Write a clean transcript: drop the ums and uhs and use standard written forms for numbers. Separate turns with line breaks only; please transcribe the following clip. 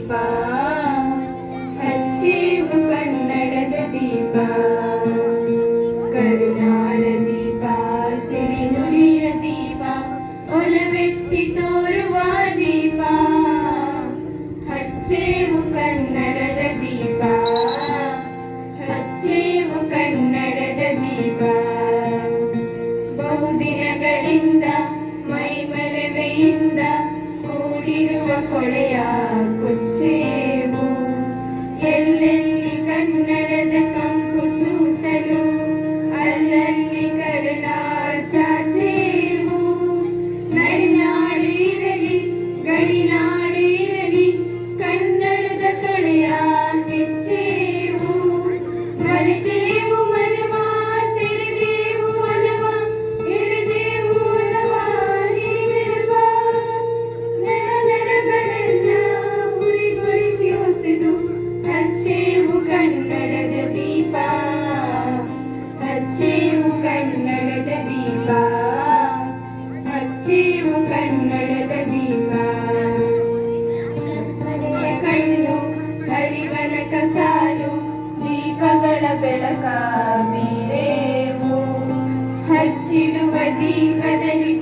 ದೀಪ ಹಚ್ಚೇವು ಕನ್ನಡದ ದೀಪ ಕರುನಾಡ ದೀಪ ಸಿರಿನುಡಿಯ ದೀಪ ಒಲವೆತ್ತಿ ತೋರುವ ದೀಪ ಹಚ್ಚೇವು ಕನ್ನಡದ ದೀಪ ಹಚ್ಚೇವು ಕನ್ನಡದ ದೀಪ ಬಹುದಿನಗಳಿಂದ ಮೈಮರೆವೆಯಿಂದ ಕೂಡಿರುವ ಕೊಳೆಯ ಕೊಚ್ಚೇವು ಎಲ್ಲೆಲ್ಲಿ ಕನ್ನಡದ ಕಂಪು ಸೂಸಲು ಅಲ್ಲಲ್ಲಿ ಕರ್ಣ ಚಾಚೇವು ನಡಿನಾಡಿರಲಿ ಗಡಿನಾಡಿರಲಿ ಕನ್ನಡದ ಕಳೆಯ ಕೆಚ್ಚೇವು ಮರೆತೇವು ಮನವ ತೆರೆದೇವು ಒಲವ ಎರೆದೇವು ಒಲವ ಹಿಡಿಮೆರವ ನರನರಗಳೆಲ್ಲ ಉರಿಗೊಳಿಸಿ ಹೊಸೆದು ಹಚ್ಚೇವು ಕನ್ನಡದ ದೀಪ ಹಚ್ಚೇವು ಕನ್ನಡದ ದೀಪ ಹಚ್ಚೇವು ಕನ್ನಡದ ದೀಪ ಮನೆಯ ಕಣ್ಣು ಹರಿವನಕ ಸಾಲು ದೀಪಗಳ ಬೆಳಕ ಬೀರೇವು ಹಚ್ಚಿರುವ ದೀಪದಲ್ಲಿ